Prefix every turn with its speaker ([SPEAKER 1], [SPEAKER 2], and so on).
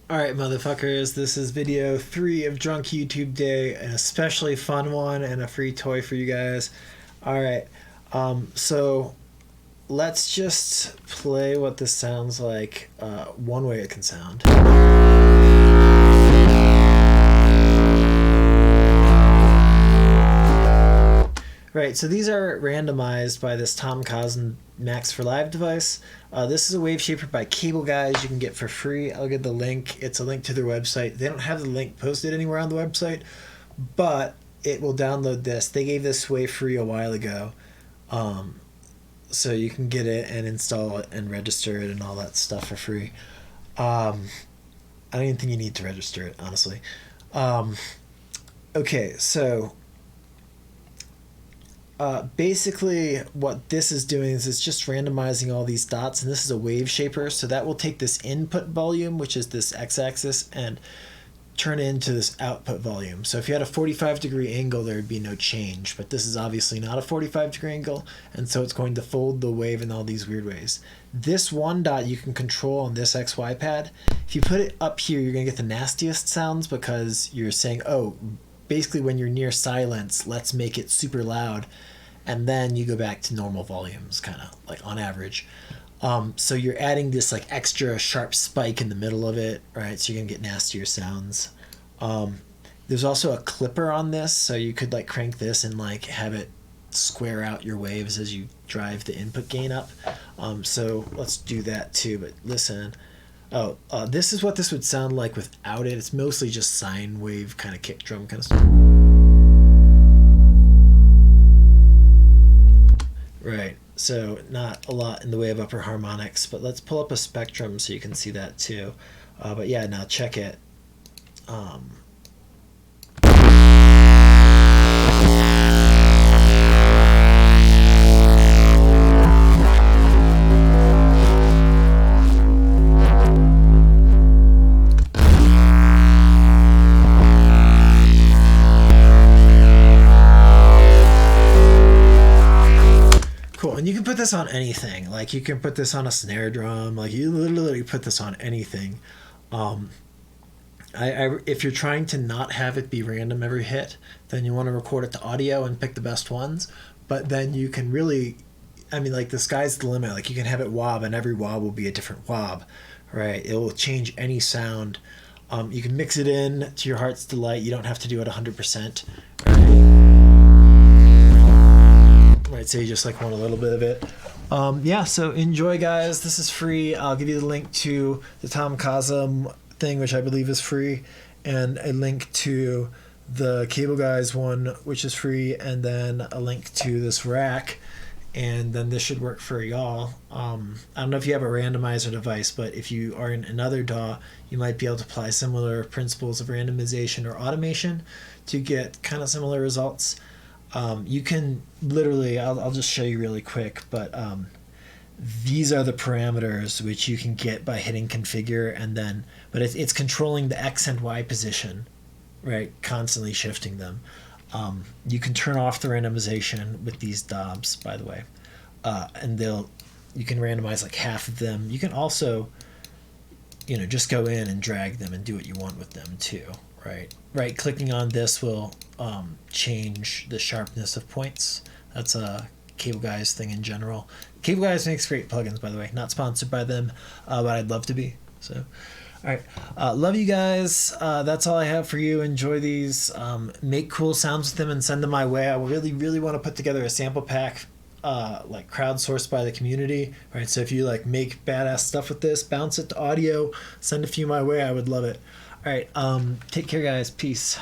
[SPEAKER 1] Alright, motherfuckers, this is video 3 of Drunk YouTube Day, an especially fun one and a free toy for you guys. Alright, so let's just play what this sounds like, one way it can sound. Right, so these are randomized by this Tom Cousin Max for Live device. This is a Waveshaper by Cableguys you can get for free. I'll get the link. It's a link to their website. They don't have the link posted anywhere on the website, but it will download this. They gave this away free a while ago, so you can get it and install it and register it and all that stuff for free. I don't even think you need to register it, honestly. Okay, so basically what this is doing is it's just randomizing all these dots, and this is a Waveshaper, so that will take this input volume, which is this x-axis, and turn it into this output volume. So if you had a 45-degree angle, there would be no change, but this is obviously not a 45-degree angle, and so it's going to fold the wave in all these weird ways. This one dot you can control on this XY pad. If you put it up here, you're going to get the nastiest sounds because you're saying, oh, basically when you're near silence, let's make it super loud, and then you go back to normal volumes, kind of like on average. So you're adding this like extra sharp spike in the middle of it, right? So you're gonna get nastier sounds. There's also a clipper on this, so you could like crank this and like have it square out your waves as you drive the input gain up. So let's do that too, but listen. This is what this would sound like without it. It's mostly just sine wave kind of kick drum kind of stuff. Right, so not a lot in the way of upper harmonics, but let's pull up a spectrum so you can see that too. But yeah, now check it. Cool, and you can put this on anything. Like you can put this on a snare drum. Like you literally put this on anything. If you're trying to not have it be random every hit, then you want to record it to audio and pick the best ones. But then you can really, I mean, like the sky's the limit. Like you can have it wob, and every wob will be a different wob, right? It will change any sound. You can mix it in to your heart's delight. You don't have to do it 100%. Right, so you just like want a little bit of it. Yeah, so enjoy, guys. This is free. I'll give you the link to the Tom Cousin thing, which I believe is free, and a link to the Cableguys one, which is free, and then a link to this rack, and then this should work for y'all. I don't know if you have a randomizer device, but if you are in another DAW, you might be able to apply similar principles of randomization or automation to get kind of similar results. You can literally, I'll just show you really quick, but these are the parameters which you can get by hitting configure, and then, but it's controlling the X and Y position, right? Constantly shifting them. You can turn off the randomization with these DAWs, by the way, and you can randomize like half of them. You can also, just go in and drag them and do what you want with them too. Right clicking on this will change the sharpness of points. That's a Cableguys thing in general. Cableguys makes great plugins, by the way. Not sponsored by them, but I'd love to be. So, all right, love you guys. That's all I have for you. Enjoy these. Make cool sounds with them and send them my way. I really want to put together a sample pack, like crowdsourced by the community. Right. So if you like make badass stuff with this, bounce it to audio, send a few my way. I would love it. All right, take care, guys. Peace.